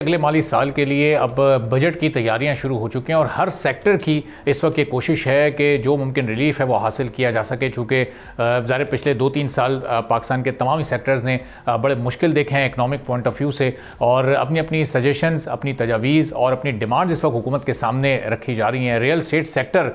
अगले माली साल के लिए अब बजट की तैयारियां शुरू हो चुकी हैं और हर सेक्टर की इस वक्त ये कोशिश है कि जो मुमकिन रिलीफ है वो हासिल किया जा सके। चूँकि ज़ाहिर पिछले 2-3 साल पाकिस्तान के तमाम सेक्टर्स ने बड़े मुश्किल देखे हैं इकनॉमिक पॉइंट ऑफ व्यू से, और अपनी अपनी सजेशंस, अपनी तजावीज़ और अपनी डिमांड्स इस वक्त हुकूमत के सामने रखी जा रही हैं। रियल स्टेट सेक्टर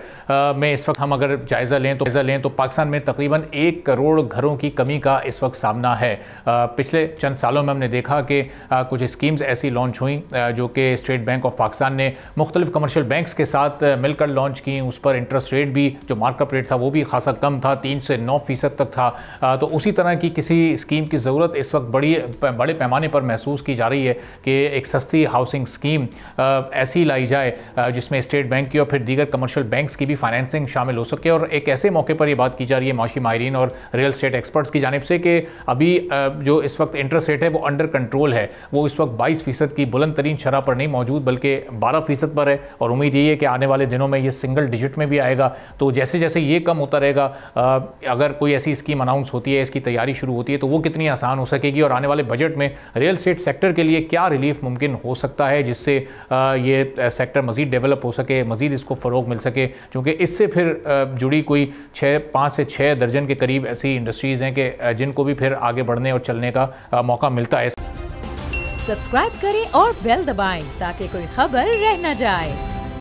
में इस वक्त हम अगर जायज़ा लें तो पाकिस्तान में तकरीबन 1 करोड़ घरों की कमी का इस वक्त सामना है। पिछले चंद सालों में हमने देखा कि कुछ स्कीम्स ऐसी लॉन्च हुई जो कि स्टेट बैंक ऑफ पाकिस्तान ने मुख्तलिफ कमर्शियल बैंक्स के साथ मिलकर लॉन्च की। उस पर इंटरेस्ट रेट भी, जो मार्कअप रेट था वो भी खासा कम था, 3 से 9% तक था। तो उसी तरह की किसी स्कीम की ज़रूरत इस वक्त बड़े पैमाने पर महसूस की जा रही है कि एक सस्ती हाउसिंग स्कीम ऐसी लाई जाए जिसमें स्टेट बैंक की और फिर दीगर कमर्शियल बैंक्स की भी फाइनेंसिंग शामिल हो सके। और एक ऐसे मौके पर यह बात की जा रही है माशी माहिरीन और रियल स्टेट एक्सपर्ट्स की जानिब से कि अभी जो इस वक्त इंटरेस्ट रेट है वो अंडर कंट्रोल है। वो इस वक्त 22% की बुलंद तरीन शरह पर नहीं मौजूद बल्कि 12% पर है, और उम्मीद यही है कि आने वाले दिनों में ये सिंगल डिजिट में भी आएगा। तो जैसे जैसे ये कम होता रहेगा, अगर कोई ऐसी स्कीम अनाउंस होती है, इसकी तैयारी शुरू होती है, तो वो कितनी आसान हो सकेगी और आने वाले बजट में रियल स्टेट सेक्टर के लिए क्या रिलीफ मुमकिन हो सकता है जिससे ये सेक्टर मज़ीद डेवलप हो सके, मज़ीद इसको फ़रोग मिल सके। क्योंकि इससे फिर जुड़ी कोई 5 से 6 दर्जन के करीब ऐसी इंडस्ट्रीज़ हैं कि जिनको भी फिर आगे बढ़ने और चलने का मौका मिलता है। सब्सक्राइब करें और बेल दबाएं ताकि कोई खबर रह न जाए।